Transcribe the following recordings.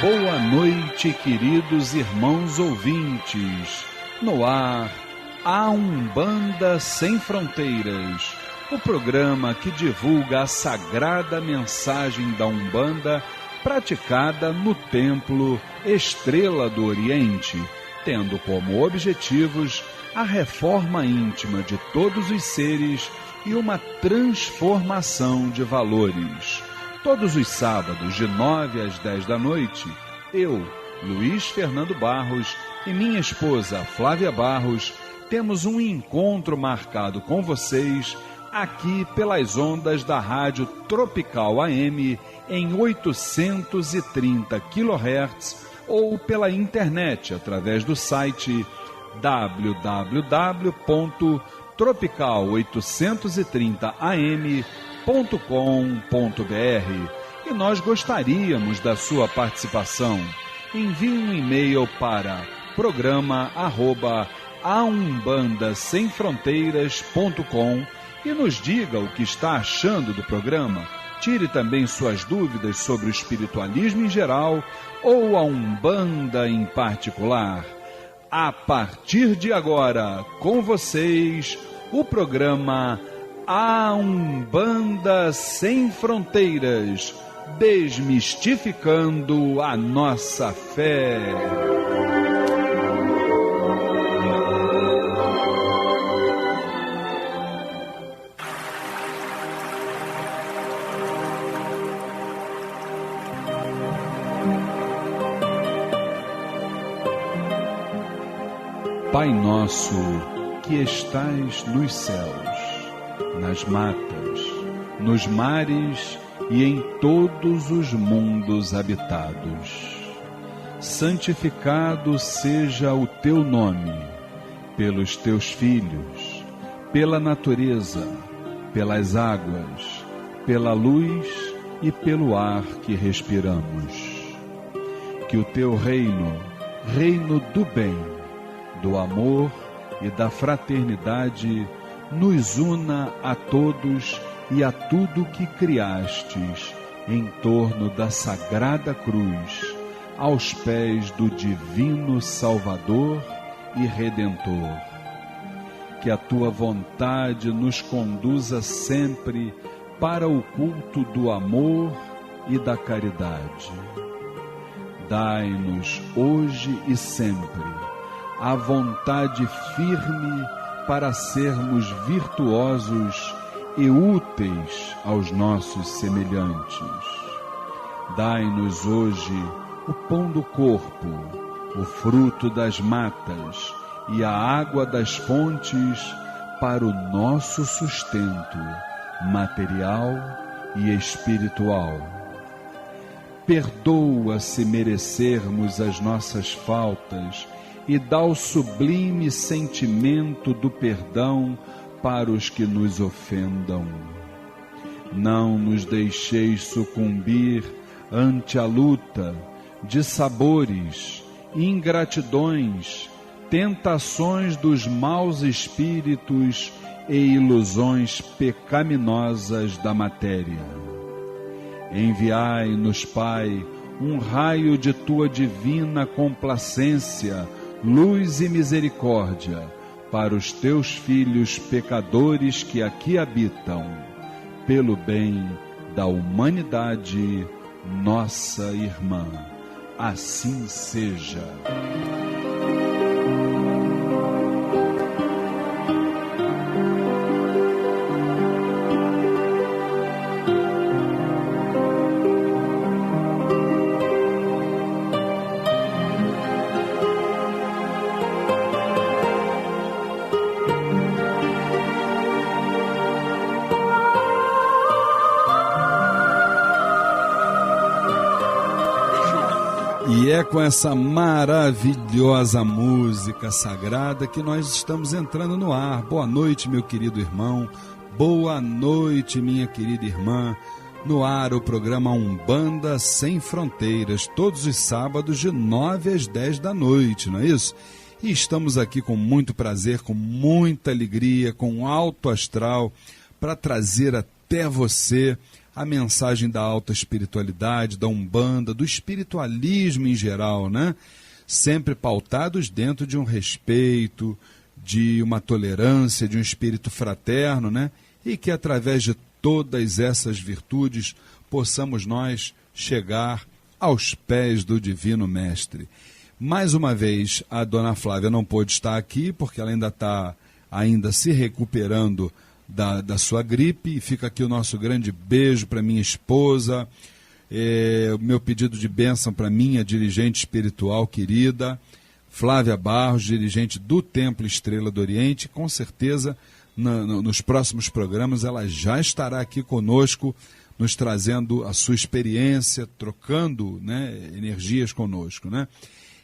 Boa noite, queridos irmãos ouvintes. No ar, a Umbanda Sem Fronteiras, o programa que divulga a sagrada mensagem da Umbanda praticada no Templo Estrela do Oriente, tendo como objetivos a reforma íntima de todos os seres e uma transformação de valores. Todos os sábados, de 9 às 10 da noite, eu, Luiz Fernando Barros, e minha esposa, Flávia Barros, temos um encontro marcado com vocês aqui pelas ondas da Rádio Tropical AM em 830 kHz ou pela internet através do site www.tropical830am.com.br. E nós gostaríamos da sua participação. Envie um e-mail para programa@aumbandasemfronteiras.com e nos diga o que está achando do programa. Tire também suas dúvidas sobre o espiritualismo em geral ou a Umbanda em particular. A partir de agora, com vocês, o programa A Umbanda Sem Fronteiras, desmistificando a nossa fé. Pai nosso, que estais nos céus, nas matas, nos mares e em todos os mundos habitados, santificado seja o teu nome, pelos teus filhos, pela natureza, pelas águas, pela luz e pelo ar que respiramos. Que o teu reino, reino do bem, do amor e da fraternidade, nos una a todos e a tudo que criastes em torno da sagrada cruz, aos pés do divino Salvador e Redentor. Que a tua vontade nos conduza sempre para o culto do amor e da caridade. Dai-nos hoje e sempre a vontade firme para sermos virtuosos e úteis aos nossos semelhantes. Dai-nos hoje o pão do corpo, o fruto das matas e a água das fontes para o nosso sustento material e espiritual. Perdoa se merecermos as nossas faltas e dá o sublime sentimento do perdão para os que nos ofendam. Não nos deixeis sucumbir ante a luta de sabores, ingratidões, tentações dos maus espíritos e ilusões pecaminosas da matéria. Enviai-nos, Pai, um raio de tua divina complacência, luz e misericórdia para os teus filhos pecadores que aqui habitam, pelo bem da humanidade, nossa irmã. Assim seja. E é com essa maravilhosa música sagrada que nós estamos entrando no ar. Boa noite, meu querido irmão. Boa noite, minha querida irmã. No ar o programa Umbanda Sem Fronteiras, todos os sábados de 9 às 10 da noite, não é isso? E estamos aqui com muito prazer, com muita alegria, com alto astral, para trazer até você a mensagem da alta espiritualidade, da Umbanda, do espiritualismo em geral, né? Sempre pautados dentro de um respeito, de uma tolerância, de um espírito fraterno, né? E que através de todas essas virtudes possamos nós chegar aos pés do Divino Mestre. Mais uma vez, a dona Flávia não pôde estar aqui, porque ela ainda está se recuperando da sua gripe. E fica aqui o nosso grande beijo para minha esposa, o meu pedido de bênção para minha dirigente espiritual querida, Flávia Barros, dirigente do Templo Estrela do Oriente. Com certeza, nos próximos programas, ela já estará aqui conosco, nos trazendo a sua experiência, trocando, né, energias conosco, né?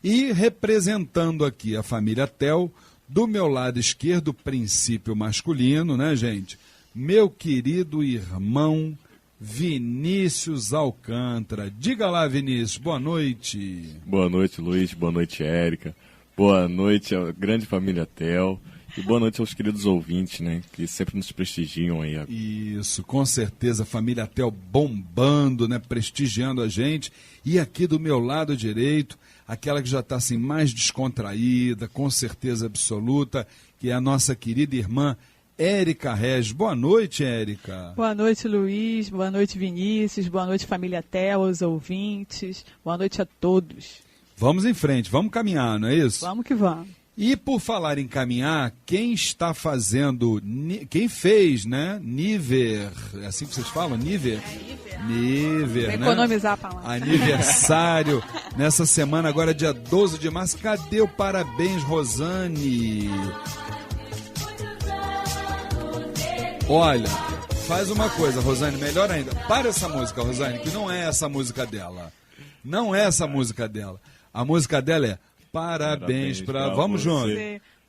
E representando aqui a família Tel, do meu lado esquerdo, princípio masculino, né, gente? Meu querido irmão Vinícius Alcântara. Diga lá, Vinícius, boa noite. Boa noite, Luiz, boa noite, Érica. Boa noite à grande família Tel. E boa noite aos queridos ouvintes, né, que sempre nos prestigiam aí. Isso, com certeza, a família Tel bombando, né, prestigiando a gente. E aqui do meu lado direito, aquela que já está assim, mais descontraída, com certeza absoluta, que é a nossa querida irmã Érica Regis. Boa noite, Érica. Boa noite, Luiz. Boa noite, Vinícius. Boa noite, família Tel, os ouvintes. Boa noite a todos. Vamos em frente, vamos caminhar, não é isso? Vamos que vamos. E por falar em caminhar, quem está fazendo, quem fez, né, Niver, é assim que vocês falam, Niver? Niver, né? Economizar a palavra. Aniversário, nessa semana agora, dia 12 de março, cadê o parabéns, Rosane? Olha, faz uma coisa, Rosane, melhor ainda, para essa música, Rosane, que não é essa música dela, não é essa música dela, a música dela é Parabéns pra... Vamos juntos.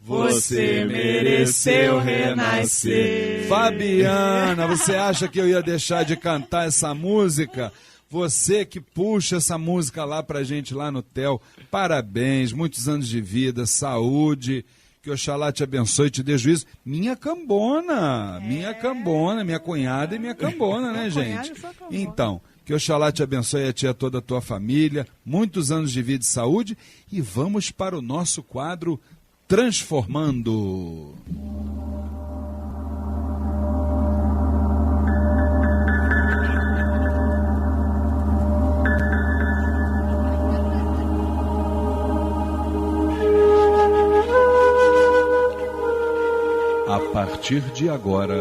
Você mereceu renascer. Fabiana, você acha que eu ia deixar de cantar essa música? Você que puxa essa música lá pra gente lá no Tel. Parabéns, muitos anos de vida, saúde, que Oxalá te abençoe e te dê juízo. Minha cambona, minha cunhada e minha cambona, né, gente? Então... que Oxalá te abençoe a ti e a toda a tua família, muitos anos de vida e saúde, e vamos para o nosso quadro Transformando. A partir de agora,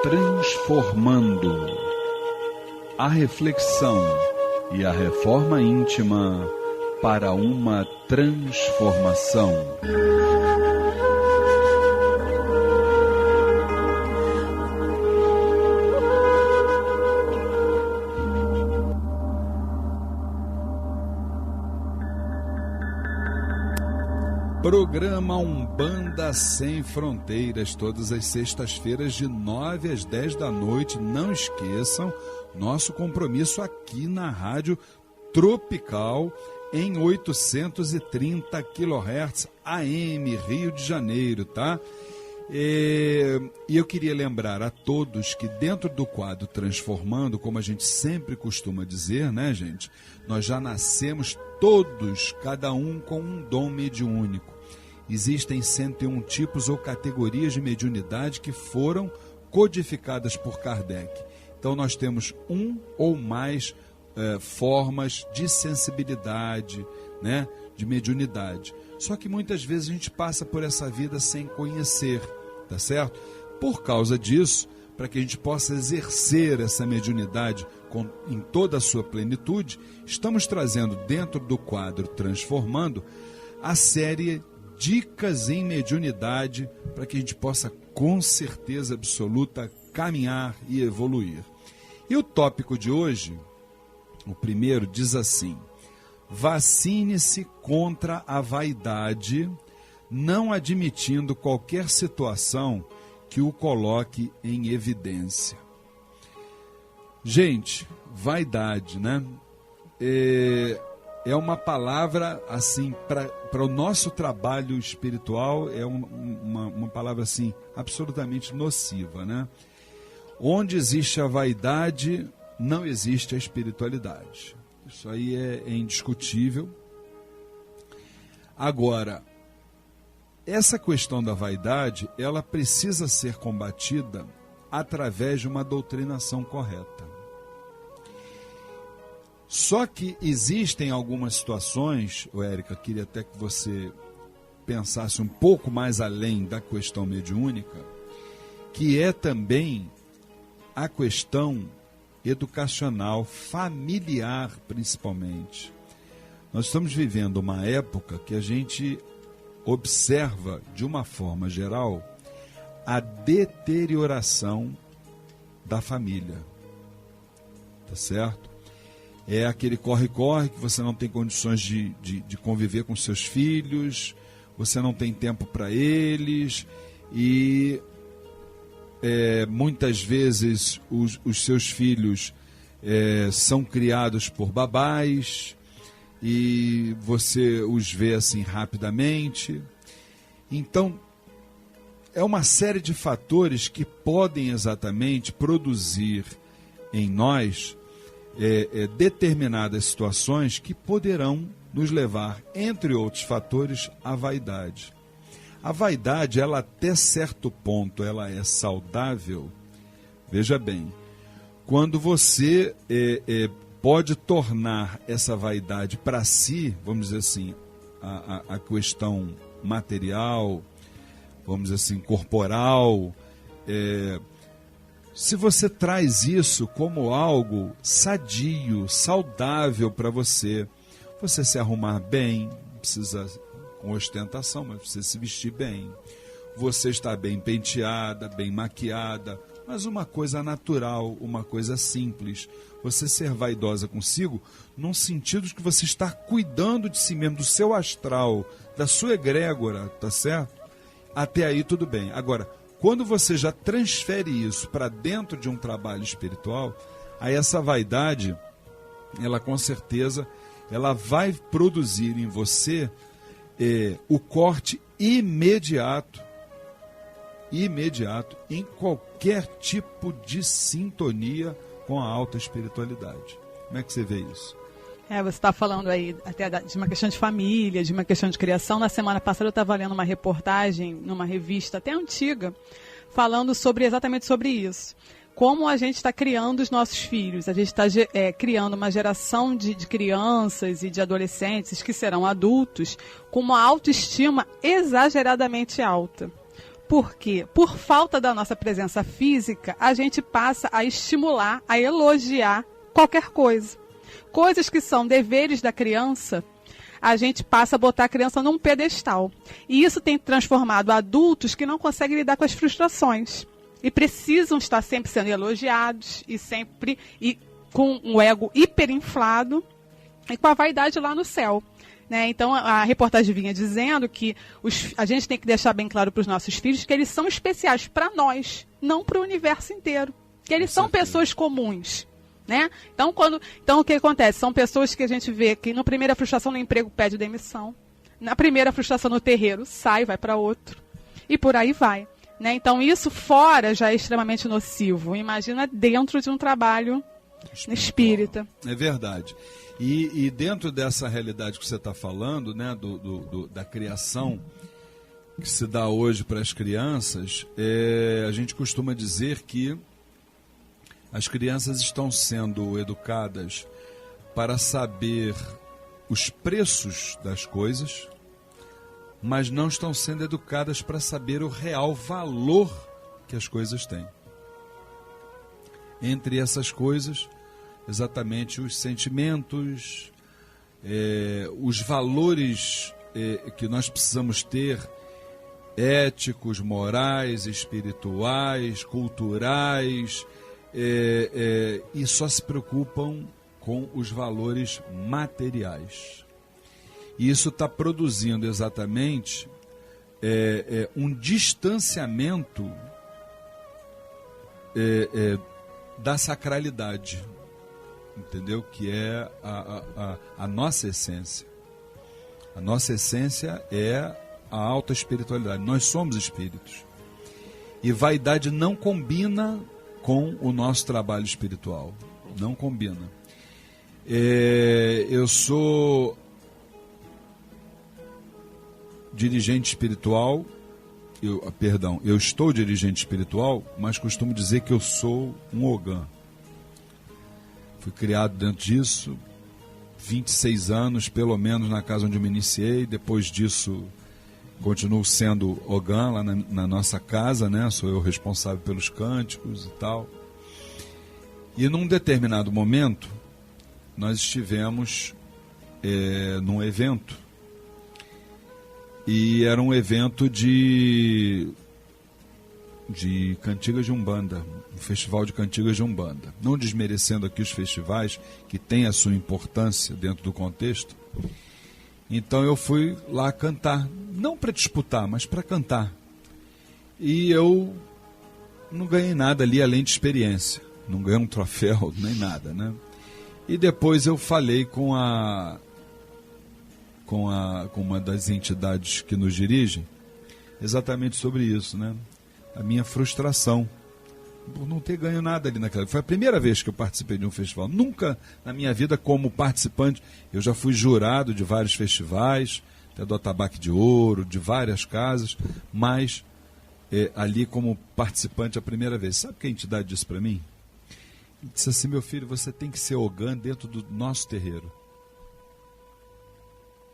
Transformando. A reflexão e a reforma íntima para uma transformação. Programa Umbanda Sem Fronteiras, todas as sextas-feiras de 9 às 10 da noite. Não esqueçam, nosso compromisso aqui na Rádio Tropical, em 830 kHz AM, Rio de Janeiro, tá? E eu queria lembrar a todos que dentro do quadro Transformando, como a gente sempre costuma dizer, né, gente? Nós já nascemos todos, cada um com um dom mediúnico. Existem 101 tipos ou categorias de mediunidade que foram codificadas por Kardec. Então nós temos um ou mais formas de sensibilidade, né, de mediunidade. Só que muitas vezes a gente passa por essa vida sem conhecer, tá certo? Por causa disso, para que a gente possa exercer essa mediunidade em toda a sua plenitude, estamos trazendo dentro do quadro Transformando a série Dicas em Mediunidade, para que a gente possa, com certeza absoluta, caminhar e evoluir. E o tópico de hoje, o primeiro, diz assim: vacine-se contra a vaidade, não admitindo qualquer situação que o coloque em evidência. Gente, vaidade, né? É uma palavra, assim, para o nosso trabalho espiritual, é uma palavra, assim, absolutamente nociva, né? Onde existe a vaidade, não existe a espiritualidade. Isso aí é indiscutível. Agora, essa questão da vaidade, ela precisa ser combatida através de uma doutrinação correta. Só que existem algumas situações, Érica, queria até que você pensasse um pouco mais além da questão mediúnica, que é também a questão educacional, familiar principalmente. Nós estamos vivendo uma época que a gente observa, de uma forma geral, a deterioração da família. Tá certo? É aquele corre-corre que você não tem condições de conviver com seus filhos, você não tem tempo para eles, e muitas vezes os seus filhos são criados por babás, e você os vê assim rapidamente. Então, é uma série de fatores que podem exatamente produzir em nós determinadas situações que poderão nos levar, entre outros fatores, à vaidade. A vaidade, ela até certo ponto, ela é saudável. Veja bem, quando você pode tornar essa vaidade para si, vamos dizer assim, a questão material, vamos dizer assim, corporal, se você traz isso como algo sadio, saudável para você, você se arrumar bem, não precisa com ostentação, mas você se vestir bem, você está bem penteada, bem maquiada, mas uma coisa natural, uma coisa simples, você ser vaidosa consigo, num sentido de que você está cuidando de si mesmo, do seu astral, da sua egrégora, tá certo? Até aí tudo bem. Agora, quando você já transfere isso para dentro de um trabalho espiritual, aí essa vaidade, ela com certeza, ela vai produzir em você o corte imediato em qualquer tipo de sintonia com a alta espiritualidade. Como é que você vê isso? Você está falando aí até de uma questão de família, de uma questão de criação. Na semana passada eu estava lendo uma reportagem numa revista até antiga, falando exatamente sobre isso. Como a gente está criando os nossos filhos. A gente está criando uma geração de crianças e de adolescentes que serão adultos com uma autoestima exageradamente alta. Por quê? Por falta da nossa presença física, a gente passa a estimular, a elogiar qualquer coisa. Coisas que são deveres da criança, a gente passa a botar a criança num pedestal. E isso tem transformado adultos que não conseguem lidar com as frustrações. E precisam estar sempre sendo elogiados e com um ego hiperinflado e com a vaidade lá no céu. Né? Então, a reportagem vinha dizendo que a gente tem que deixar bem claro para os nossos filhos que eles são especiais para nós, não para o universo inteiro. Que eles são pessoas comuns. Né? Então, o que acontece? São pessoas que a gente vê que na primeira frustração no emprego pede demissão, na primeira frustração no terreiro sai, vai para outro, e por aí vai. Né? Então, isso fora já é extremamente nocivo. Imagina dentro de um trabalho espírita. É verdade. E dentro dessa realidade que você está falando, né, da criação que se dá hoje para as crianças, a gente costuma dizer que as crianças estão sendo educadas para saber os preços das coisas, mas não estão sendo educadas para saber o real valor que as coisas têm. Entre essas coisas, exatamente os sentimentos, os valores que nós precisamos ter, éticos, morais, espirituais, culturais, e só se preocupam com os valores materiais. E isso está produzindo exatamente um distanciamento da sacralidade, entendeu? Que é a nossa essência. A nossa essência é a alta espiritualidade. Nós somos espíritos. E vaidade não combina com o nosso trabalho espiritual. Não combina. Eu sou dirigente espiritual, eu estou dirigente espiritual, mas costumo dizer que eu sou um Ogã. Fui criado dentro disso, 26 anos, pelo menos, na casa onde eu me iniciei. Depois disso, continuo sendo Ogã lá na nossa casa, né? Sou eu responsável pelos cânticos e tal. E num determinado momento, nós estivemos num evento. E era um evento de cantigas de Umbanda, um festival de cantigas de Umbanda. Não desmerecendo aqui os festivais, que têm a sua importância dentro do contexto. Então eu fui lá cantar, não para disputar, mas para cantar. E eu não ganhei nada ali além de experiência. Não ganhei um troféu, nem nada, né? E depois eu falei com uma das entidades que nos dirigem, exatamente sobre isso, né? A minha frustração por não ter ganho nada ali naquela. Foi a primeira vez que eu participei de um festival. Nunca na minha vida como participante. Eu já fui jurado de vários festivais, até do Atabaque de Ouro, de várias casas, mas ali como participante a primeira vez. Sabe o que a entidade disse para mim? Disse assim: meu filho, você tem que ser Ogã dentro do nosso terreiro.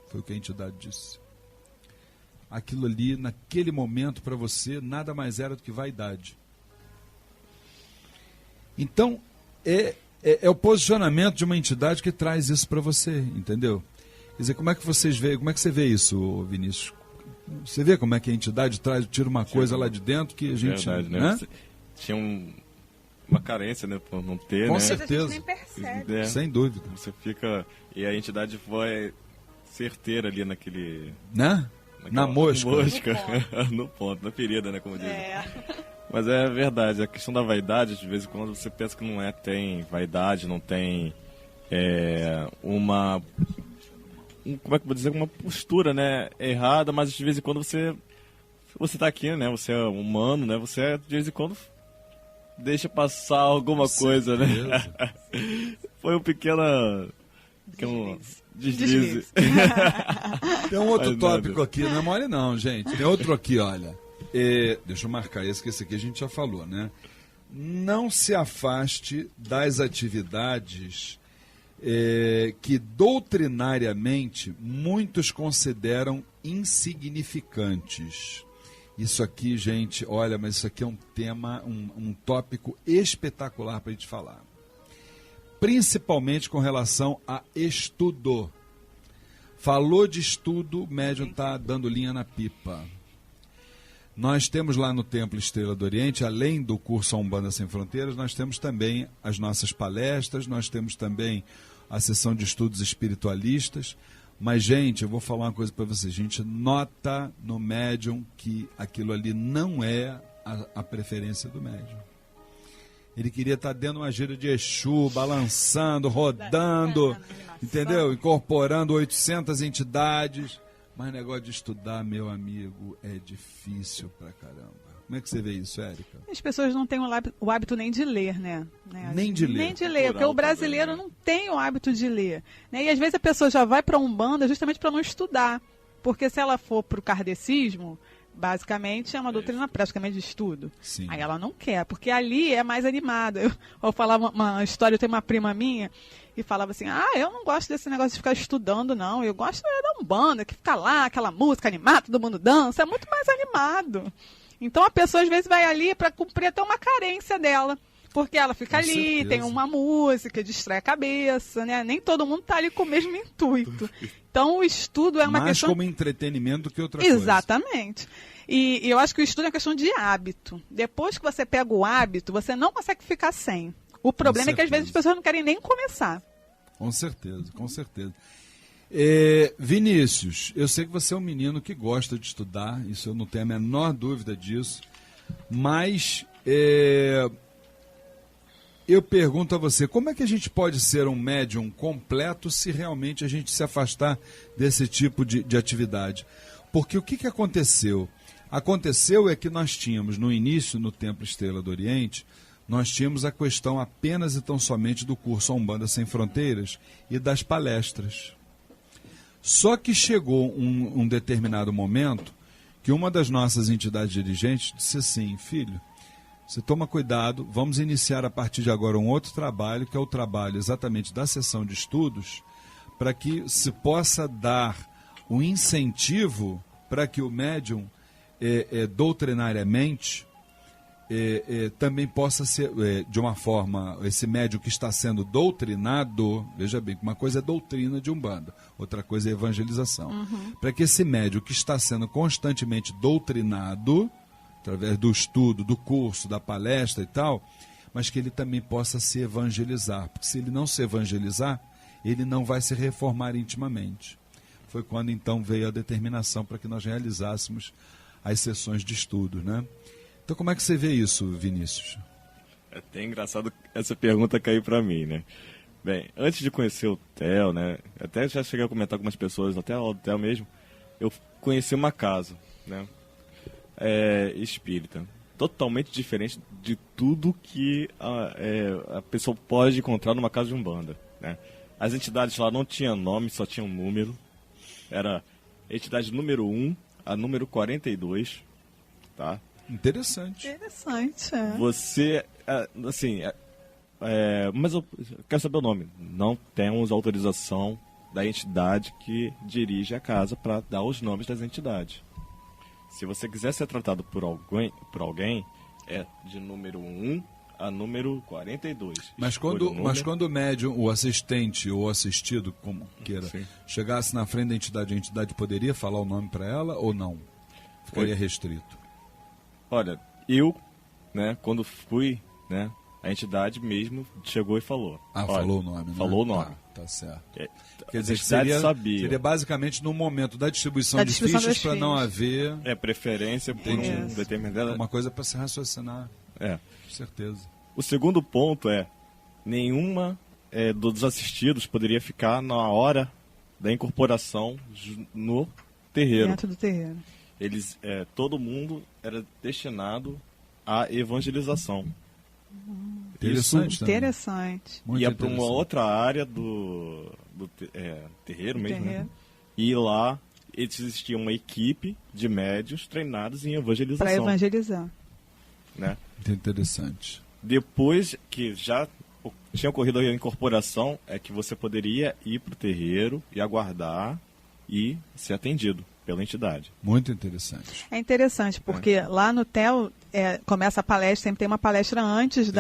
Foi o que a entidade disse. Aquilo ali, naquele momento, para você, nada mais era do que vaidade. Então, é o posicionamento de uma entidade que traz isso para você, entendeu? Quer dizer, como é que você vê isso, Vinícius? Você vê como é que a entidade tira uma coisa lá de dentro que a gente... Verdade, né? Tinha uma carência, né, por não ter, com né? certeza. A gente nem percebe. Sem dúvida. Você fica... E a entidade foi certeira ali naquele... Né? Na mosca. No ponto, na ferida, né, como dizem. Mas é verdade, a questão da vaidade, de vez em quando você pensa que não tem vaidade, não tem como é que eu vou dizer, uma postura, né, errada, mas de vez em quando você tá aqui, né, você é humano, né, você de vez em quando deixa passar alguma coisa, né. Foi um pequeno deslize. Tem um outro tópico aqui, não é mole não, gente. Tem outro aqui, olha. Deixa eu marcar esse, que esse aqui a gente já falou, né? Não se afaste das atividades que doutrinariamente muitos consideram insignificantes. Isso aqui, gente, olha, mas isso aqui é um tema, um tópico espetacular para a gente falar. Principalmente com relação a estudo. Falou de estudo, o médium está dando linha na pipa. Nós temos lá no Templo Estrela do Oriente, além do curso A Umbanda Sem Fronteiras, nós temos também as nossas palestras, nós temos também a sessão de estudos espiritualistas. Mas, gente, eu vou falar uma coisa para vocês. Gente, nota no médium que aquilo ali não é a preferência do médium. Ele queria estar dando uma gira de Exu, balançando, rodando, entendeu? Incorporando 800 entidades. Mas negócio de estudar, meu amigo, é difícil pra caramba. Como é que você vê isso, Érica? As pessoas não têm o hábito nem de ler, né? Nem de ler. Nem de ler, porque o brasileiro não tem o hábito de ler. Né? E às vezes a pessoa já vai para Umbanda justamente para não estudar. Porque se ela for para o kardecismo, basicamente é uma doutrina praticamente de estudo. Sim. Aí ela não quer, porque ali é mais animada. Eu vou falar uma história, eu tenho uma prima minha e falava assim, eu não gosto desse negócio de ficar estudando, não. Eu gosto da Umbanda, que fica lá, aquela música animada, todo mundo dança, é muito mais animado. Então a pessoa às vezes vai ali para cumprir até uma carência dela. Porque ela fica ali, certeza. Tem uma música, distrai a cabeça, né? Nem todo mundo está ali com o mesmo intuito. Então o estudo é uma questão... Mais como entretenimento do que outra coisa. Exatamente. E eu acho que o estudo é uma questão de hábito. Depois que você pega o hábito, você não consegue ficar sem. O problema é que às vezes as pessoas não querem nem começar. Com certeza, com certeza. Vinícius, eu sei que você é um menino que gosta de estudar, isso eu não tenho a menor dúvida disso, mas eu pergunto a você, como é que a gente pode ser um médium completo se realmente a gente se afastar desse tipo de atividade? Porque o que aconteceu? Aconteceu é que nós tínhamos no início, no Templo Estrela do Oriente, nós tínhamos a questão apenas e tão somente do curso A Umbanda Sem Fronteiras e das palestras. Só que chegou um determinado momento que uma das nossas entidades dirigentes disse assim: filho, você toma cuidado, vamos iniciar a partir de agora um outro trabalho, que é o trabalho exatamente da sessão de estudos, para que se possa dar um incentivo para que o médium, doutrinariamente, também possa ser, de uma forma, esse médium que está sendo doutrinado, veja bem, uma coisa é doutrina de Umbanda, outra coisa é evangelização. Para que esse médium que está sendo constantemente doutrinado, através do estudo, do curso, da palestra e tal, mas que ele também possa se evangelizar, porque se ele não se evangelizar, ele não vai se reformar intimamente. Foi quando então veio a determinação para que nós realizássemos as sessões de estudo, né? Então como é que você vê isso, Vinícius? É até engraçado essa pergunta cair para mim, né? Bem, antes de conhecer o Theo, né? Até já cheguei a comentar com algumas pessoas, até o Theo mesmo, eu conheci uma casa, né? Espírita. Totalmente diferente de tudo que a pessoa pode encontrar numa casa de Umbanda, né? As entidades lá não tinham nome, só tinham número. Era entidade número 1 a número 42, tá? Interessante. Interessante, Você, assim, mas eu quero saber o nome. Não temos autorização da entidade que dirige a casa para dar os nomes das entidades. Se você quiser ser tratado por alguém, é de número 1 a número 42. Mas quando o médium, o assistente ou assistido, como queira, Sim. chegasse na frente da entidade, a entidade poderia falar o nome para ela ou não? Ficaria restrito? Olha, eu, né, quando fui, né, a entidade mesmo chegou e falou. Ah, falou o nome, né? Falou o nome. Tá certo. Quer dizer, seria basicamente no momento da distribuição de fichas para não haver... preferência por um determinado... Uma coisa para se raciocinar. Com certeza. O segundo ponto nenhuma dos assistidos poderia ficar na hora da incorporação no terreiro. Dentro do terreiro. Eles, todo mundo era destinado à evangelização. Interessante. Interessante. Ia para uma outra área do terreiro mesmo, né? E lá existia uma equipe de médios treinados em evangelização. Para evangelizar. Né? Interessante. Depois que já tinha ocorrido a incorporação, é que você poderia ir para o terreiro e aguardar e ser atendido pela entidade. Muito interessante. É interessante, porque lá no TEL começa a palestra, sempre tem uma palestra antes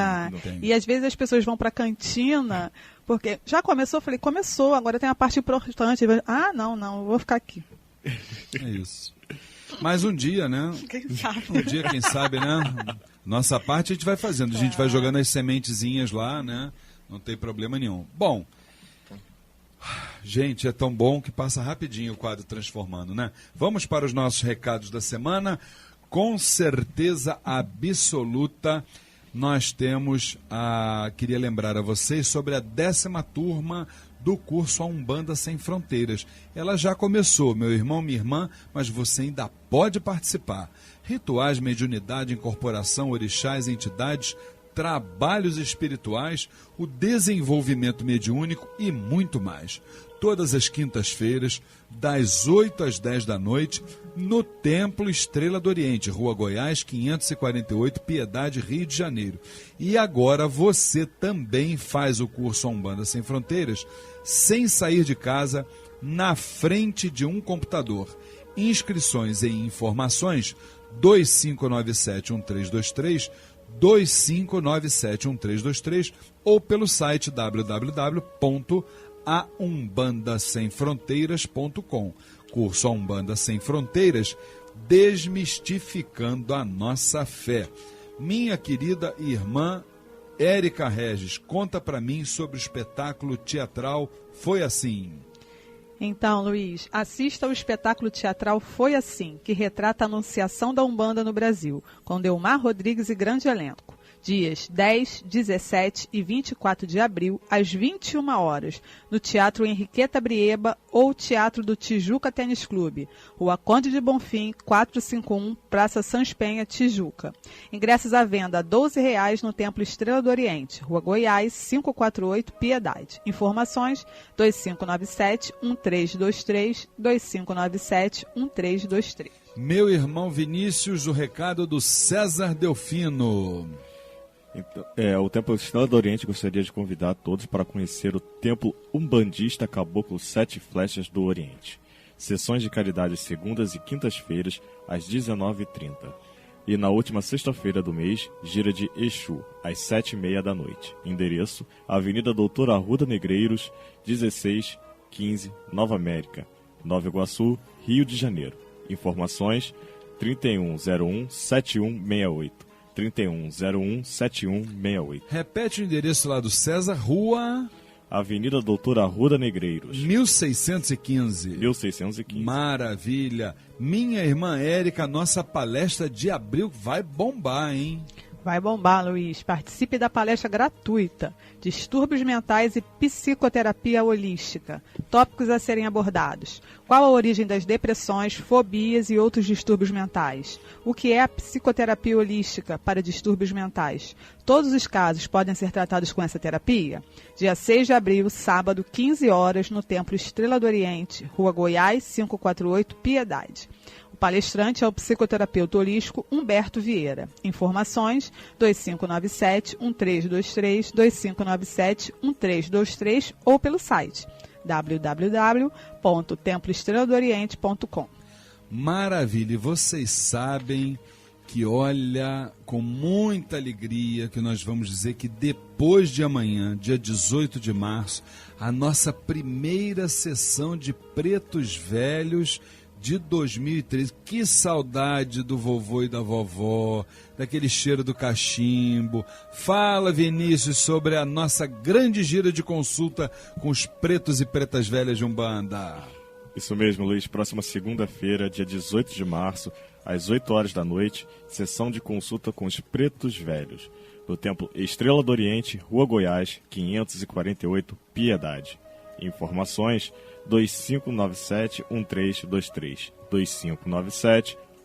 Tem. E às vezes as pessoas vão para a cantina, porque já começou, eu falei, começou, agora tem a parte importante. Ah, não, eu vou ficar aqui. É isso. Mas um dia, né? Quem sabe? Um dia, quem sabe, né? Nossa parte a gente vai fazendo, a gente vai jogando as sementezinhas lá, né? Não tem problema nenhum. Bom, gente, é tão bom que passa rapidinho o quadro Transformando, né? Vamos para os nossos recados da semana. Com certeza absoluta, nós temos queria lembrar a vocês sobre a 10ª turma do curso A Umbanda Sem Fronteiras. Ela já começou, meu irmão, minha irmã, mas você ainda pode participar. Rituais, mediunidade, incorporação, orixás, entidades, trabalhos espirituais, o desenvolvimento mediúnico e muito mais. Todas as quintas-feiras, das 8 às 10 da noite, no Templo Estrela do Oriente, Rua Goiás, 548, Piedade, Rio de Janeiro. E agora você também faz o curso A Umbanda Sem Fronteiras, sem sair de casa, na frente de um computador. Inscrições e informações 2597-1323, 2597-1323 ou pelo site www.aumbandasemfronteiras.com. Curso A Umbanda Sem Fronteiras, desmistificando a nossa fé. Minha querida irmã Érica Regis, conta para mim sobre o espetáculo teatral Foi Assim. Então, Luiz, assista ao espetáculo teatral Foi Assim, que retrata a anunciação da Umbanda no Brasil, com Delmar Rodrigues e grande elenco. dias 10, 17 e 24 de abril, às 21 horas, no Teatro Henriqueta Brieba ou Teatro do Tijuca Tênis Clube, Rua Conde de Bonfim, 451, Praça Sans Penha, Tijuca. Ingressos à venda a R$ 12,00 no Templo Estrela do Oriente, Rua Goiás, 548, Piedade. Informações 2597-1323, 2597-1323. Meu irmão Vinícius, o recado do César Delfino. Então, o Templo Estrela do Oriente gostaria de convidar todos para conhecer o Templo Umbandista Caboclo Sete Flechas do Oriente. Sessões de caridade segundas e quintas-feiras, às 19h30. E na última sexta-feira do mês, gira de Exu, às 7h30 da noite. Endereço, Avenida Doutor Arruda Negreiros, 1615, Nova América, Nova Iguaçu, Rio de Janeiro. Informações, 3101-7168. 3101-7168. Repete o endereço lá do César, Rua... Avenida Doutor Arruda Negreiros. 1615. Maravilha. Minha irmã Érica, nossa palestra de abril vai bombar, hein? Vai bombar, Luiz. Participe da palestra gratuita. Distúrbios mentais e psicoterapia holística. Tópicos a serem abordados. Qual a origem das depressões, fobias e outros distúrbios mentais? O que é a psicoterapia holística para distúrbios mentais? Todos os casos podem ser tratados com essa terapia? Dia 6 de abril, sábado, 15 horas, no Templo Estrela do Oriente, Rua Goiás, 548, Piedade. Palestrante é o psicoterapeuta holístico Humberto Vieira. Informações 2597-1323, 2597-1323 ou pelo site www.temploestreladooriente.com. Maravilha! E vocês sabem que, olha, com muita alegria que nós vamos dizer que depois de amanhã, dia 18 de março, a nossa primeira sessão de Pretos Velhos de 2013. Que saudade do vovô e da vovó, daquele cheiro do cachimbo. Fala, Vinícius, sobre a nossa grande gira de consulta com os pretos e pretas velhas de Umbanda. Isso mesmo, Luiz. Próxima segunda-feira, dia 18 de março, às 8 horas da noite, sessão de consulta com os pretos velhos, no Templo Estrela do Oriente, Rua Goiás, 548, Piedade. Informações 2597-1323,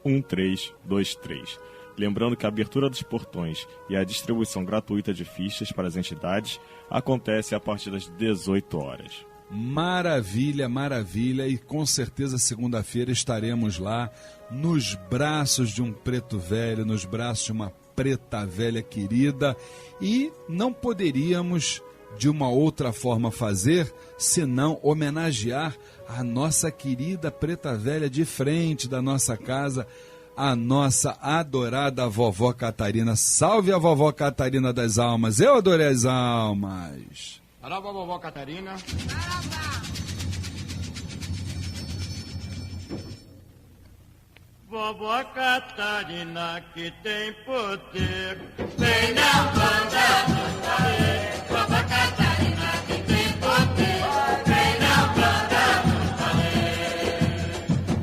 2597-1323. Lembrando que a abertura dos portões e a distribuição gratuita de fichas para as entidades acontece a partir das 18 horas. Maravilha, maravilha, e com certeza segunda-feira estaremos lá nos braços de um preto velho, nos braços de uma preta velha querida, e não poderíamos de uma outra forma fazer, senão homenagear a nossa querida preta velha de frente da nossa casa, a nossa adorada vovó Catarina. Salve a vovó Catarina das almas, eu adorei as almas. Arava, vovó Catarina. Vovó Catarina que tem poder, vem na banda do valer. Vovó Catarina que tem poder, vem na banda do valer.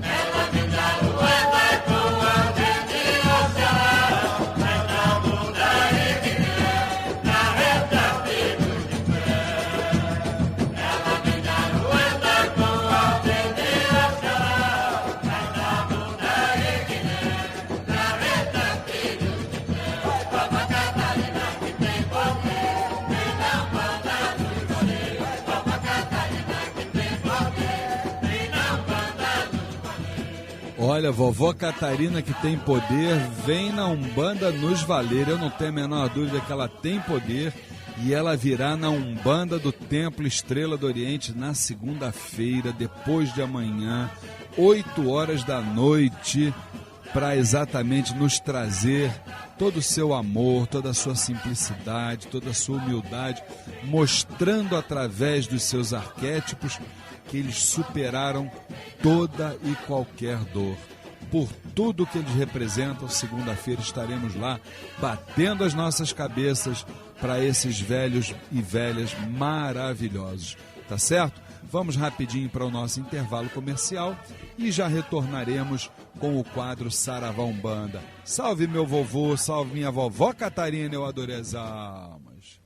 Ela vem da lua, vai com a verde ao céu, vai na bunda e guiné, na reta filho de pé. Ela vem da lua, vai com a verde ao céu, vai na bunda e guiné, na reta filho de pé. Vovó Catarina que tem poder, vem na banda do valer. Vovó Catarina que tem poder, vem na banda do valer. Olha, vovó Catarina que tem poder, vem na Umbanda nos valer. Eu não tenho a menor dúvida que ela tem poder, e ela virá na Umbanda do Templo Estrela do Oriente na segunda-feira, depois de amanhã, 8 horas da noite, para exatamente nos trazer todo o seu amor, toda a sua simplicidade, toda a sua humildade, mostrando através dos seus arquétipos que eles superaram toda e qualquer dor. Por tudo que eles representam, segunda-feira estaremos lá batendo as nossas cabeças para esses velhos e velhas maravilhosos. Tá certo? Vamos rapidinho para o nosso intervalo comercial e já retornaremos com o quadro Saravá Umbanda. Salve meu vovô, salve minha vovó Catarina, eu adorei as almas.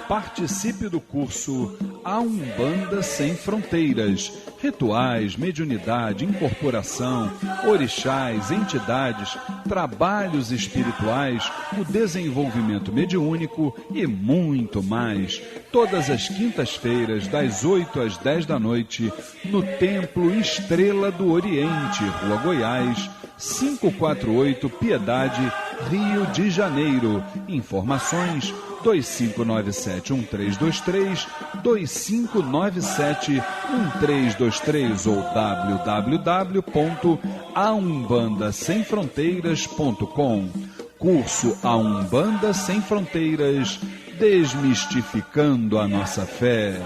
Participe do curso A Umbanda Sem Fronteiras. Rituais, mediunidade, incorporação, orixás, entidades, trabalhos espirituais, o desenvolvimento mediúnico e muito mais. Todas as quintas-feiras, das 8 às 10 da noite, no Templo Estrela do Oriente, Rua Goiás, 548 Piedade, Rio de Janeiro. Informações 2597-1323, 2597-1323 ou www.aumbandasemfronteiras.com. Curso A Umbanda Sem Fronteiras, desmistificando a nossa fé.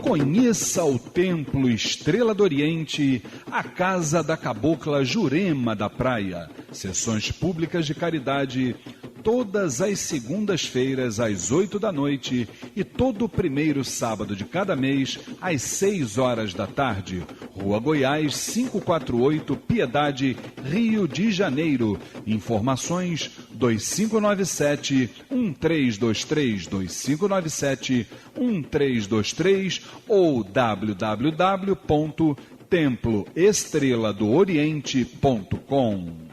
Conheça o Templo Estrela do Oriente, a Casa da Cabocla Jurema da Praia. Sessões públicas de caridade, todas as segundas-feiras às 8 da noite e todo primeiro sábado de cada mês às 6 horas da tarde. Rua Goiás, 548, Piedade, Rio de Janeiro. Informações 2597-1323, 2597-1323 ou www.temploestreladooriente.com.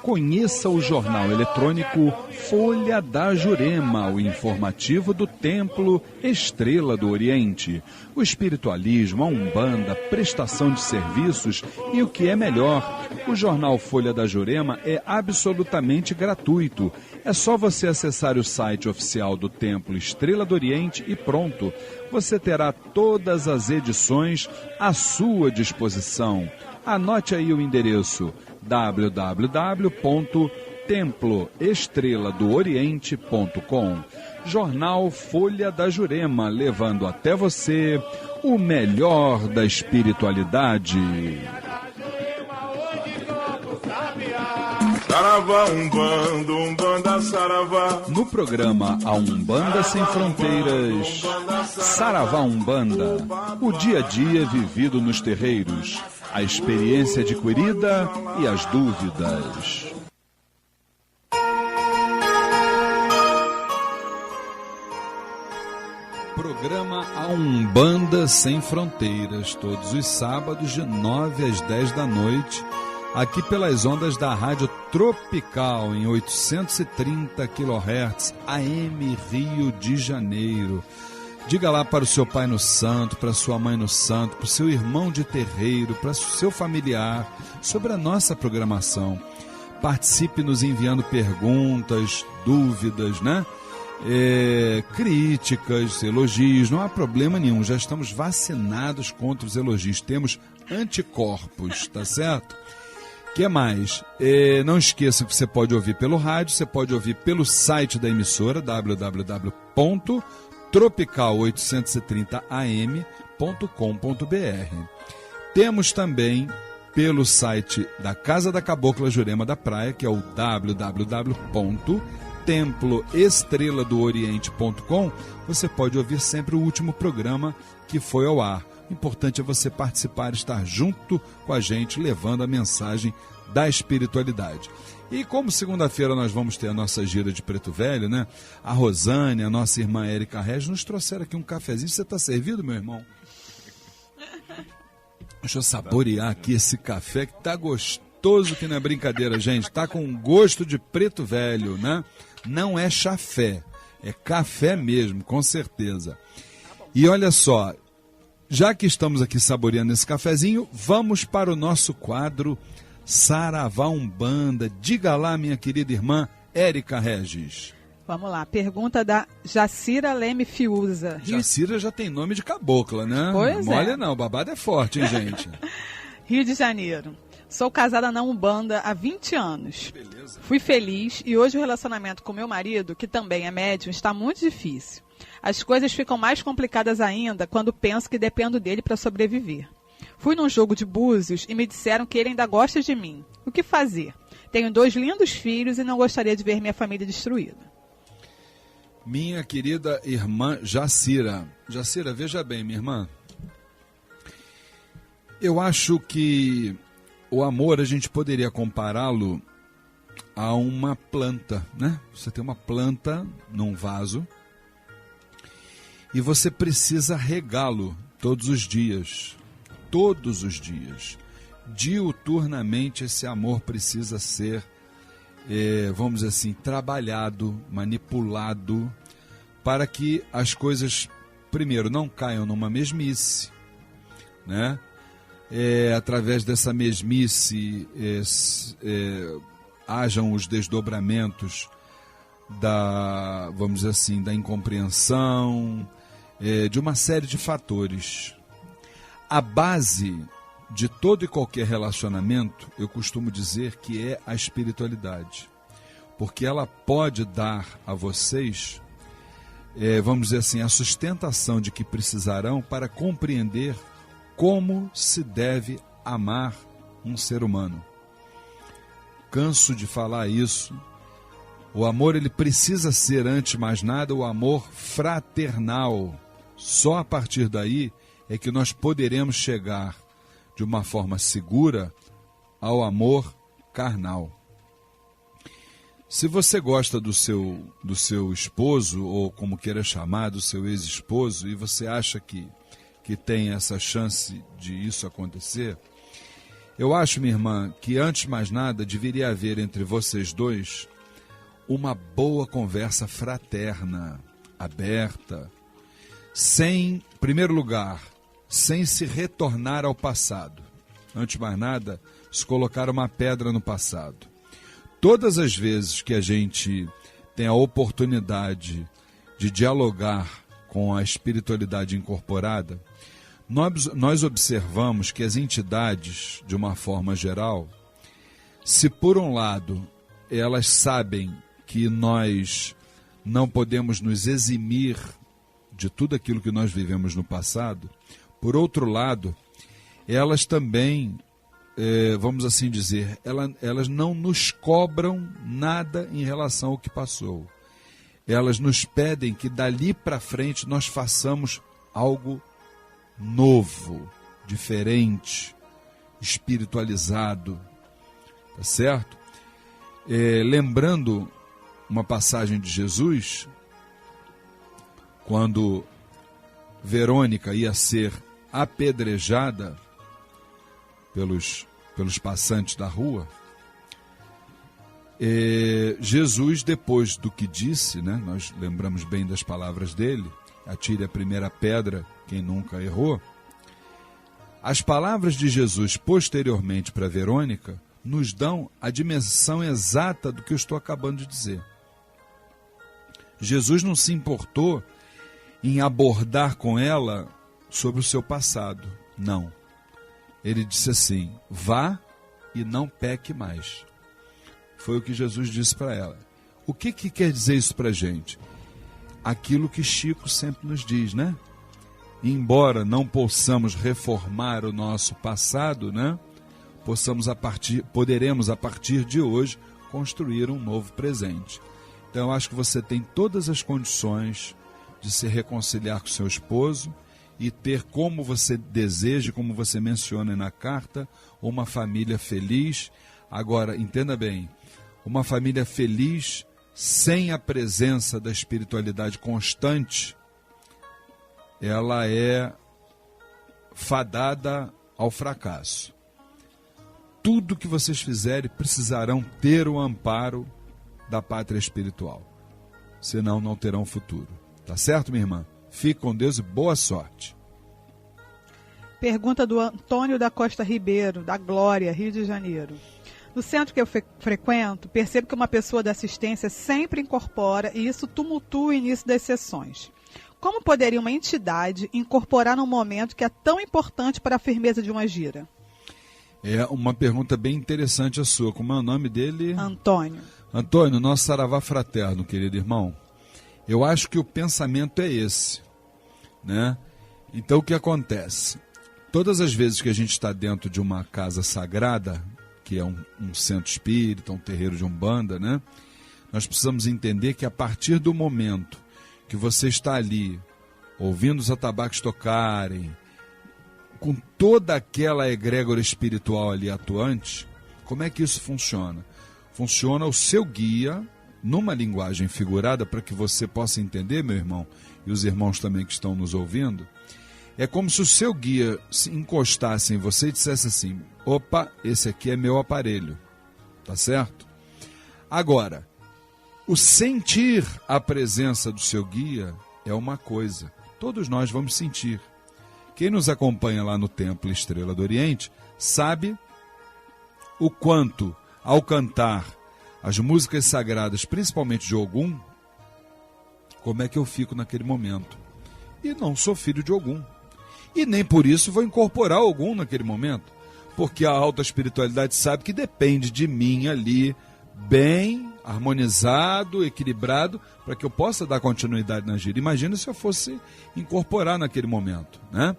Conheça o jornal eletrônico Folha da Jurema, o informativo do Templo Estrela do Oriente. O espiritualismo, a umbanda, prestação de serviços e o que é melhor. O jornal Folha da Jurema é absolutamente gratuito. É só você acessar o site oficial do Templo Estrela do Oriente e pronto. Você terá todas as edições à sua disposição. Anote aí o endereço www.temploestreladooriente.com. Jornal Folha da Jurema, levando até você o melhor da espiritualidade. Saravá, Umbanda, Umbanda, Saravá. No programa A Umbanda Sem Fronteiras, Saravá Umbanda, o dia a dia vivido nos terreiros, a experiência adquirida e as dúvidas. Programa A Umbanda Sem Fronteiras, todos os sábados de 9 às 10 da noite, aqui pelas ondas da Rádio Tropical, em 830 kHz, AM Rio de Janeiro. Diga lá para o seu pai no santo, para sua mãe no santo, para o seu irmão de terreiro, para o seu familiar, sobre a nossa programação. Participe nos enviando perguntas, dúvidas, né? Críticas, elogios, não há problema nenhum. Já estamos vacinados contra os elogios, temos anticorpos, tá certo? O que mais? Não esqueça que você pode ouvir pelo rádio, você pode ouvir pelo site da emissora, www.tropical830am.com.br. Temos também pelo site da Casa da Cabocla Jurema da Praia, que é o www.temploestreladooriente.com. Você pode ouvir sempre o último programa que foi ao ar. O importante é você participar, estar junto com a gente, levando a mensagem da espiritualidade. E como segunda-feira nós vamos ter a nossa gira de Preto Velho, né? A Rosane, a nossa irmã Érica Regis, nos trouxeram aqui um cafezinho. Você está servido, meu irmão? Deixa eu saborear aqui esse café que tá gostoso, que não é brincadeira, gente. Tá com gosto de Preto Velho, né? Não é chafé, é café mesmo, com certeza. E olha só, já que estamos aqui saboreando esse cafezinho, vamos para o nosso quadro Saravá Umbanda. Diga lá, minha querida irmã Érica Regis. Vamos lá, pergunta da Jacira Leme Fiuza. Jacira já tem nome de cabocla, né? Pois é. Olha não, o babado é forte, hein, gente? Rio de Janeiro. Sou casada na Umbanda há 20 anos. Beleza. Fui feliz e hoje o relacionamento com meu marido, que também é médium, está muito difícil. As coisas ficam mais complicadas ainda quando penso que dependo dele para sobreviver. Fui num jogo de búzios e me disseram que ele ainda gosta de mim. O que fazer? Tenho 2 lindos filhos e não gostaria de ver minha família destruída. Minha querida irmã Jacira. Jacira, veja bem, minha irmã. Eu acho que o amor, a gente poderia compará-lo a uma planta, né? Você tem uma planta num vaso e você precisa regá-lo todos os dias. Todos os dias. Diuturnamente esse amor precisa ser, vamos dizer assim, trabalhado, manipulado, para que as coisas, primeiro, não caiam numa mesmice, né? Através dessa mesmice hajam os desdobramentos vamos dizer assim, da incompreensão, de uma série de fatores. A base de todo e qualquer relacionamento, eu costumo dizer que é a espiritualidade, porque ela pode dar a vocês, vamos dizer assim, a sustentação de que precisarão para compreender como se deve amar um ser humano. Canso de falar isso. O amor, ele precisa ser, antes de mais nada, o amor fraternal. Só a partir daí é que nós poderemos chegar de uma forma segura ao amor carnal. Se você gosta do seu esposo, ou como queira chamar, do seu ex-esposo, e você acha que tem essa chance de isso acontecer, eu acho, minha irmã, que antes de mais nada deveria haver entre vocês dois uma boa conversa fraterna, aberta, sem, em primeiro lugar, sem se retornar ao passado. Antes de mais nada, se colocar uma pedra no passado. Todas as vezes que a gente tem a oportunidade de dialogar com a espiritualidade incorporada, nós observamos que as entidades, de uma forma geral, se por um lado elas sabem que nós não podemos nos eximir de tudo aquilo que nós vivemos no passado, por outro lado, elas também, vamos assim dizer, elas não nos cobram nada em relação ao que passou. Elas nos pedem que dali para frente nós façamos algo novo, diferente, espiritualizado, tá certo? Lembrando uma passagem de Jesus, quando Verônica ia ser apedrejada pelos passantes da rua, Jesus, depois do que disse, né, nós lembramos bem das palavras dele, atire a primeira pedra quem nunca errou. As palavras de Jesus posteriormente para Verônica nos dão a dimensão exata do que eu estou acabando de dizer. Jesus não se importou em abordar com ela sobre o seu passado, não. Ele disse assim: vá e não peque mais. Foi o que Jesus disse para ela. O que quer dizer isso para a gente? Aquilo que Chico sempre nos diz, né? Embora não possamos reformar o nosso passado, né? Poderemos a partir de hoje construir um novo presente. Então eu acho que você tem todas as condições de se reconciliar com seu esposo e ter, como você deseja, como você menciona na carta, uma família feliz. Agora, entenda bem, uma família feliz sem a presença da espiritualidade constante, ela é fadada ao fracasso. Tudo que vocês fizerem precisarão ter o amparo da pátria espiritual, senão não terão futuro. Tá certo, minha irmã? Fique com Deus e boa sorte. Pergunta do Antônio da Costa Ribeiro, da Glória, Rio de Janeiro. No centro que eu frequento, percebo que uma pessoa da assistência sempre incorpora e isso tumultua o início das sessões. Como poderia uma entidade incorporar num momento que é tão importante para a firmeza de uma gira? É uma pergunta bem interessante a sua. Como é o nome dele? Antônio. Antônio, nosso saravá fraterno, querido irmão. Eu acho que o pensamento é esse, né? Então o que acontece? Todas as vezes que a gente está dentro de uma casa sagrada, que é um centro espírita, um terreiro de Umbanda, né? Nós precisamos entender que a partir do momento que você está ali, ouvindo os atabaques tocarem, com toda aquela egrégora espiritual ali atuante, como é que isso funciona? Funciona o seu guia, numa linguagem figurada, para que você possa entender, meu irmão, e os irmãos também que estão nos ouvindo. É como se o seu guia se encostasse em você e dissesse assim: opa, esse aqui é meu aparelho, tá certo? Agora, o sentir a presença do seu guia é uma coisa, todos nós vamos sentir. Quem nos acompanha lá no Templo Estrela do Oriente sabe o quanto, ao cantar as músicas sagradas, principalmente de Ogum, como é que eu fico naquele momento. E não sou filho de Ogum. E nem por isso vou incorporar Ogum naquele momento. Porque a alta espiritualidade sabe que depende de mim ali, bem harmonizado, equilibrado, para que eu possa dar continuidade na gira. Imagina se eu fosse incorporar naquele momento, né?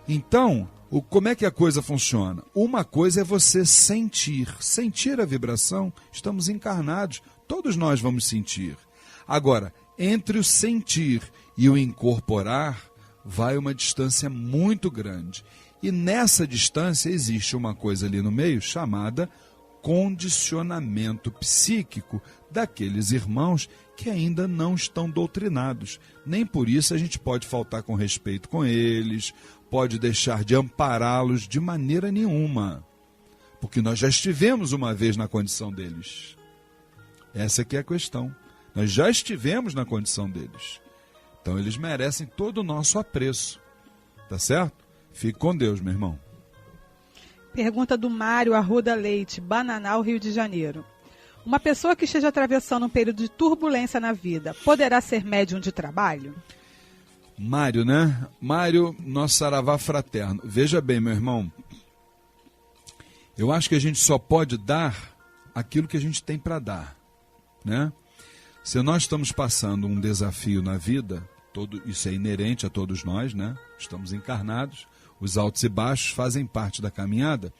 Então, como é que a coisa funciona? Uma coisa é você sentir a vibração. Estamos encarnados, todos nós vamos sentir. Agora, entre o sentir e o incorporar, vai uma distância muito grande. E nessa distância existe uma coisa ali no meio chamada condicionamento psíquico daqueles irmãos que ainda não estão doutrinados. Nem por isso a gente pode faltar com respeito com eles, pode deixar de ampará-los de maneira nenhuma. Porque nós já estivemos uma vez na condição deles. Essa aqui é a questão. Nós já estivemos na condição deles. Então eles merecem todo o nosso apreço. Tá certo? Fique com Deus, meu irmão. Pergunta do Mário Arruda Leite, Bananal, Rio de Janeiro. Uma pessoa que esteja atravessando um período de turbulência na vida, poderá ser médium de trabalho? Mário, né? Mário, nosso saravá fraterno. Veja bem, meu irmão. Eu acho que a gente só pode dar aquilo que a gente tem para dar, né? Se nós estamos passando um desafio na vida, isso é inerente a todos nós, né? Estamos encarnados, os altos e baixos fazem parte da caminhada.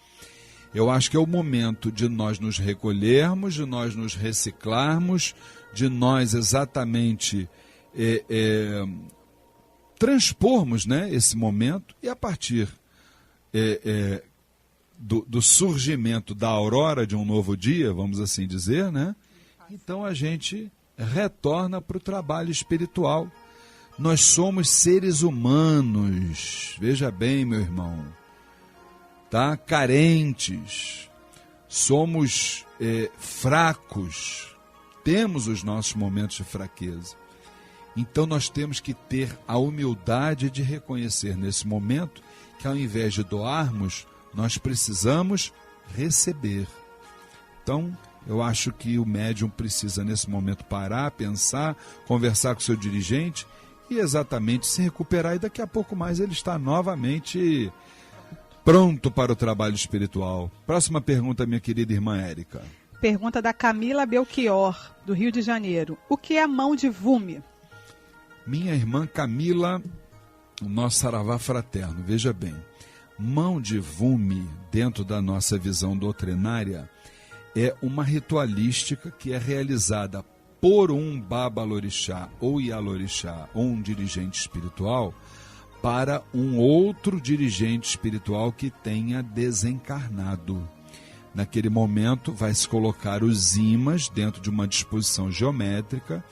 Eu acho que é o momento de nós nos recolhermos, de nós nos reciclarmos, de nós exatamente transpormos, né, esse momento, e a partir do surgimento da aurora de um novo dia, vamos assim dizer, né? Então a gente retorna para o trabalho espiritual. Nós somos seres humanos, veja bem, meu irmão, tá? Carentes, somos fracos, temos os nossos momentos de fraqueza. Então nós temos que ter a humildade de reconhecer nesse momento que ao invés de doarmos, nós precisamos receber. Então, eu acho que o médium precisa nesse momento parar, pensar, conversar com o seu dirigente e exatamente se recuperar. E daqui a pouco mais ele está novamente pronto para o trabalho espiritual. Próxima pergunta, minha querida irmã Érica. Pergunta da Camila Belchior, do Rio de Janeiro. O que é a mão de Vume? Minha irmã Camila, o nosso saravá fraterno, veja bem. Mão de Vume, dentro da nossa visão doutrinária, é uma ritualística que é realizada por um babalorixá ou ialorixá ou um dirigente espiritual para um outro dirigente espiritual que tenha desencarnado. Naquele momento vai se colocar os imãs dentro de uma disposição geométrica,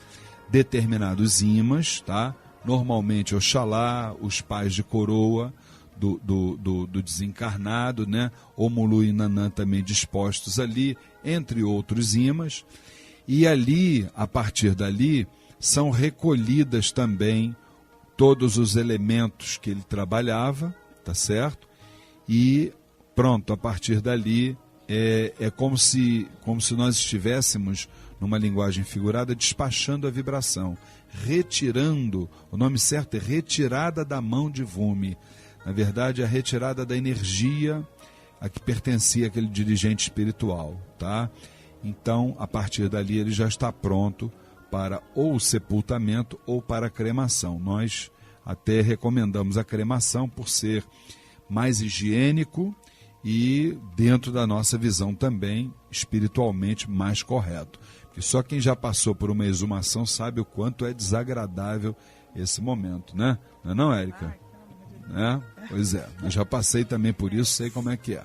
determinados imãs, tá? Normalmente Oxalá, os pais de coroa do desencarnado, né? Omulu e Nanã também dispostos ali, entre outros imãs. E ali, a partir dali, são recolhidas também todos os elementos que ele trabalhava, tá certo? E pronto, a partir dali é como se nós estivéssemos, numa linguagem figurada, despachando a vibração, retirando, o nome certo é retirada da mão de Vume. Na verdade, a retirada da energia a que pertencia aquele dirigente espiritual, tá? Então, a partir dali, ele já está pronto para ou o sepultamento ou para a cremação. Nós até recomendamos a cremação por ser mais higiênico e dentro da nossa visão também espiritualmente mais correto. Porque só quem já passou por uma exumação sabe o quanto é desagradável esse momento, né? Não é não, Érica? Né? Pois é, eu já passei também por isso, sei como é que é.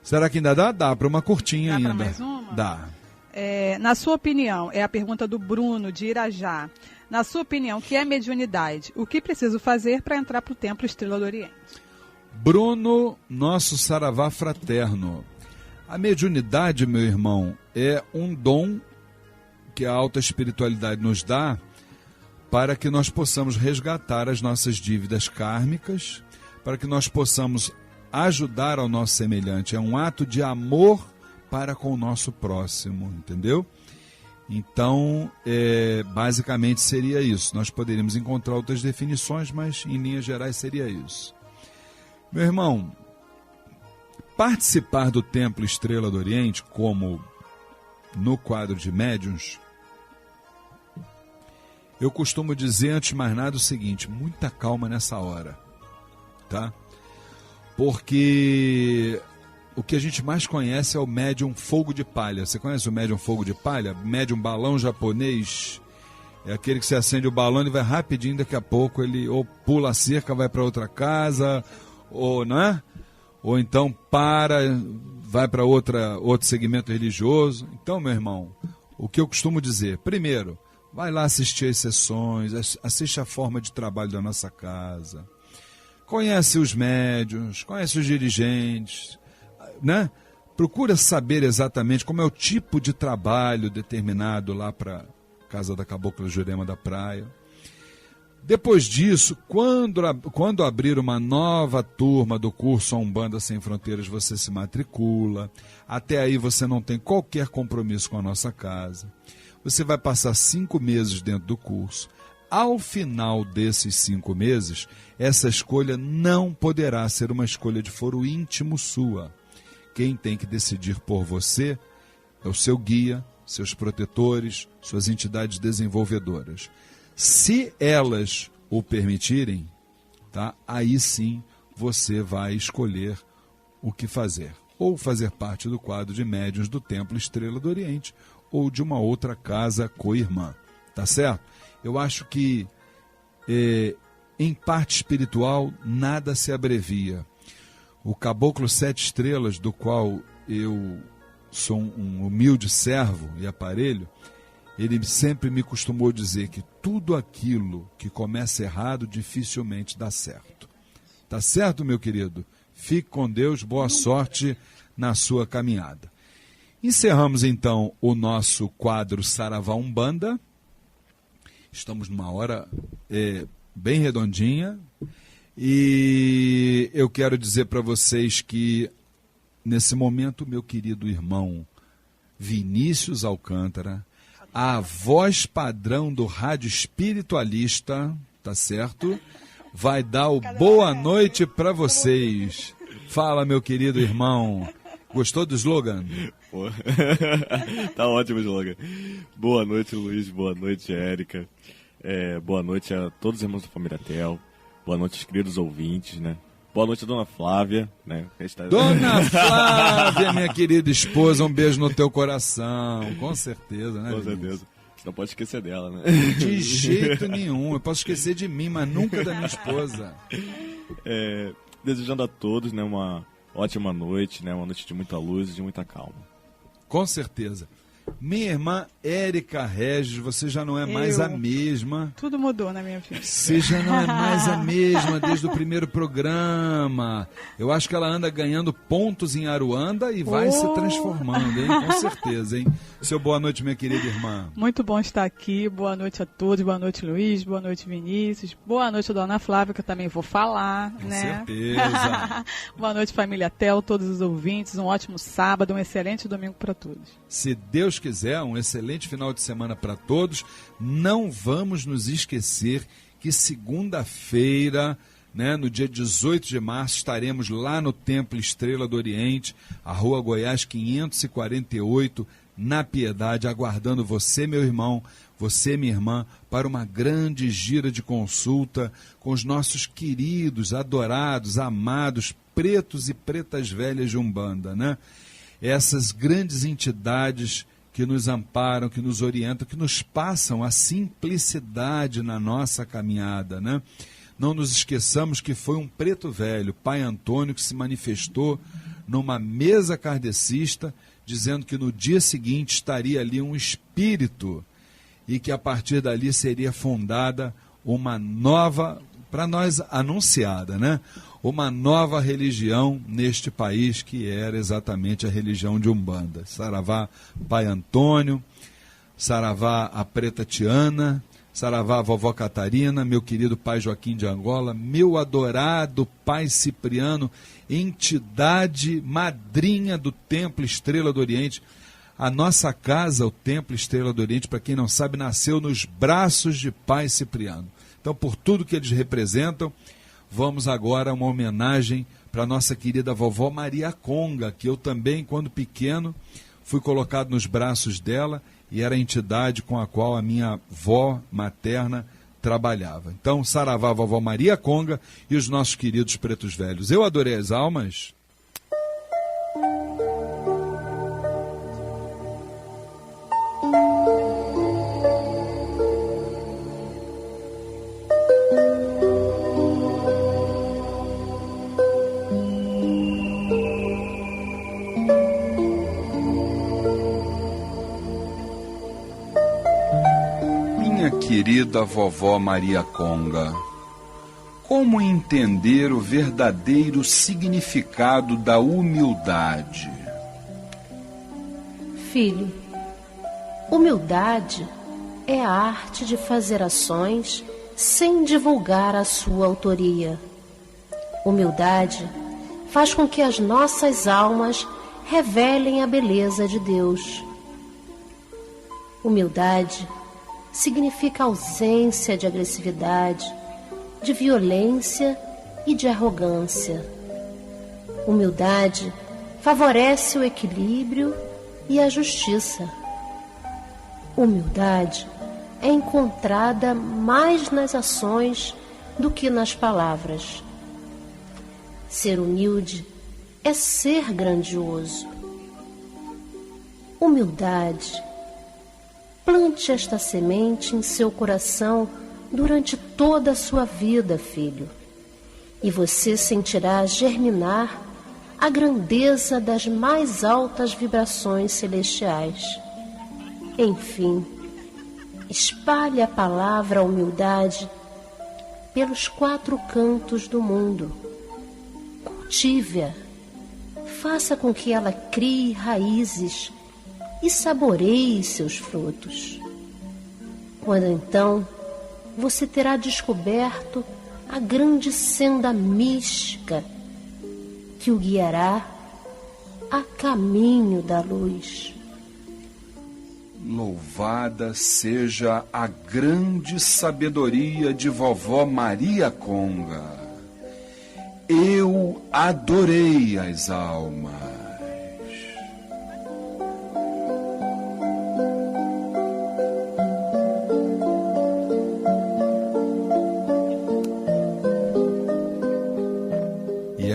Será que ainda dá? Dá para uma curtinha ainda. Dá para mais uma? Dá. Na sua opinião, é a pergunta do Bruno de Irajá. Na sua opinião, o que é mediunidade? O que preciso fazer para entrar para o Templo Estrela do Oriente? Bruno, nosso saravá fraterno. A mediunidade, meu irmão, é um dom que a alta espiritualidade nos dá para que nós possamos resgatar as nossas dívidas kármicas, para que nós possamos ajudar ao nosso semelhante. É um ato de amor para com o nosso próximo, entendeu? Então, basicamente seria isso. Nós poderíamos encontrar outras definições, mas em linhas gerais seria isso. Meu irmão, participar do Templo Estrela do Oriente, como no quadro de médiuns, eu costumo dizer, antes de mais nada, o seguinte: muita calma nessa hora, tá? Porque o que a gente mais conhece é o médium fogo de palha. Você conhece o médium fogo de palha? Médium balão japonês. É aquele que você acende o balão e vai rapidinho, daqui a pouco ele ou pula a cerca, vai para outra casa, ou, não é? Ou então vai para outro segmento religioso. Então, meu irmão, o que eu costumo dizer? Primeiro, vai lá assistir as sessões, assiste a forma de trabalho da nossa casa. Conhece os médiuns, conhece os dirigentes, né? Procura saber exatamente como é o tipo de trabalho determinado lá para Casa da Cabocla Jurema da Praia. Depois disso, quando abrir uma nova turma do curso A Umbanda Sem Fronteiras, você se matricula. Até aí você não tem qualquer compromisso com a nossa casa. Você vai passar 5 meses dentro do curso. Ao final desses 5 meses, essa escolha não poderá ser uma escolha de foro íntimo sua. Quem tem que decidir por você é o seu guia, seus protetores, suas entidades desenvolvedoras. Se elas o permitirem, tá? Aí sim você vai escolher o que fazer. Ou fazer parte do quadro de médiuns do Templo Estrela do Oriente, ou de uma outra casa co-irmã. Tá certo? Eu acho que, em parte espiritual, nada se abrevia. O Caboclo 7 Estrelas, do qual eu sou um humilde servo e aparelho, ele sempre me costumou dizer que tudo aquilo que começa errado dificilmente dá certo. Tá certo, meu querido? Fique com Deus, boa sorte na sua caminhada. Encerramos então o nosso quadro Saravá Umbanda. Estamos numa hora bem redondinha e eu quero dizer para vocês que nesse momento, meu querido irmão Vinícius Alcântara, a voz padrão do rádio espiritualista, tá certo? Vai dar o boa noite para vocês. Fala, meu querido irmão. Gostou do slogan? Pô. Tá ótimo o slogan. Boa noite, Luiz. Boa noite, Érica. Boa noite a todos os irmãos da família Tel. Boa noite aos queridos ouvintes, né? Boa noite, Dona Flávia, né? Dona Flávia, minha querida esposa, um beijo no teu coração. Com certeza, né? Com certeza. Você não pode esquecer dela, né? De jeito nenhum. Eu posso esquecer de mim, mas nunca da minha esposa. Desejando a todos, né, uma ótima noite, né? Uma noite de muita luz e de muita calma. Com certeza. Minha irmã Érica Regis, você já não é mais a mesma. Tudo mudou na minha vida. Você já não é mais a mesma desde o primeiro programa. Eu acho que ela anda ganhando pontos em Aruanda e vai se transformando, hein? Com certeza, hein? Seu boa noite, minha querida irmã. Muito bom estar aqui. Boa noite a todos. Boa noite, Luiz. Boa noite, Vinícius. Boa noite, Dona Flávia, que eu também vou falar, Com né? certeza. Boa noite, família Tel, todos os ouvintes. Um ótimo sábado, um excelente domingo para todos. Se Deus quiser, um excelente final de semana para todos. Não vamos nos esquecer que segunda-feira, né, no dia 18 de março, estaremos lá no Templo Estrela do Oriente, a Rua Goiás 548, na Piedade, aguardando você, meu irmão, você, minha irmã, para uma grande gira de consulta com os nossos queridos, adorados, amados, pretos e pretas velhas de Umbanda, né? Essas grandes entidades que nos amparam, que nos orientam, que nos passam a simplicidade na nossa caminhada, né? Não nos esqueçamos que foi um preto velho, Pai Antônio, que se manifestou numa mesa kardecista, dizendo que no dia seguinte estaria ali um espírito e que a partir dali seria fundada uma nova, para nós anunciada, né? Uma nova religião neste país, que era exatamente a religião de Umbanda. Saravá Pai Antônio, saravá a Preta Tiana, saravá a Vovó Catarina, meu querido Pai Joaquim de Angola, meu adorado Pai Cipriano, entidade madrinha do Templo Estrela do Oriente. A nossa casa, o Templo Estrela do Oriente, para quem não sabe, nasceu nos braços de Pai Cipriano. Então, por tudo que eles representam, vamos agora a uma homenagem para a nossa querida vovó Maria Conga, que eu também, quando pequeno, fui colocado nos braços dela e era a entidade com a qual a minha avó materna trabalhava. Então, saravá, vovó Maria Conga e os nossos queridos pretos velhos. Eu adorei as almas. Querida vovó Maria Conga, como entender o verdadeiro significado da humildade? Filho, humildade é a arte de fazer ações sem divulgar a sua autoria. Humildade faz com que as nossas almas revelem a beleza de Deus. Humildade significa ausência de agressividade, de violência e de arrogância. Humildade favorece o equilíbrio e a justiça. Humildade é encontrada mais nas ações do que nas palavras. Ser humilde é ser grandioso. Humildade. Plante esta semente em seu coração durante toda a sua vida, filho, e você sentirá germinar a grandeza das mais altas vibrações celestiais. Enfim, espalhe a palavra humildade pelos 4 cantos do mundo. Cultive-a, faça com que ela crie raízes e saboreie seus frutos. Quando então você terá descoberto a grande senda mística que o guiará a caminho da luz. Louvada seja a grande sabedoria de vovó Maria Conga. Eu adorei as almas.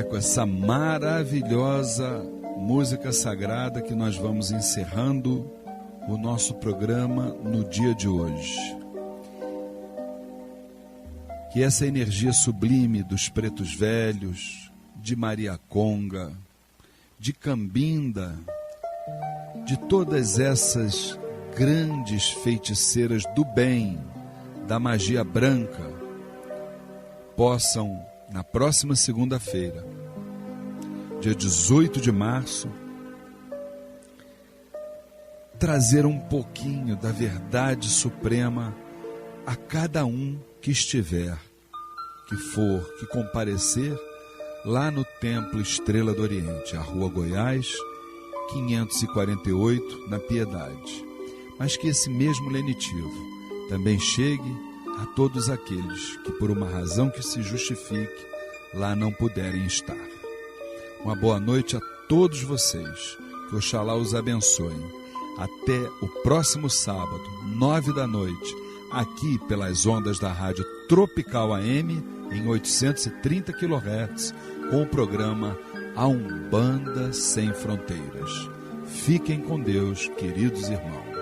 Com essa maravilhosa música sagrada que nós vamos encerrando o nosso programa no dia de hoje. Que essa energia sublime dos pretos velhos, de Maria Conga, de Cambinda, de todas essas grandes feiticeiras do bem, da magia branca, possam, na próxima segunda-feira, dia 18 de março, trazer um pouquinho da verdade suprema a cada um que estiver, que for, que comparecer lá no Templo Estrela do Oriente, a Rua Goiás, 548, na Piedade. Mas que esse mesmo lenitivo também chegue a todos aqueles que, por uma razão que se justifique, lá não puderem estar. Uma boa noite a todos vocês, que Oxalá os abençoe. Até o próximo sábado, 21h, aqui pelas ondas da Rádio Tropical AM, em 830 kHz, com o programa A Umbanda Sem Fronteiras. Fiquem com Deus, queridos irmãos.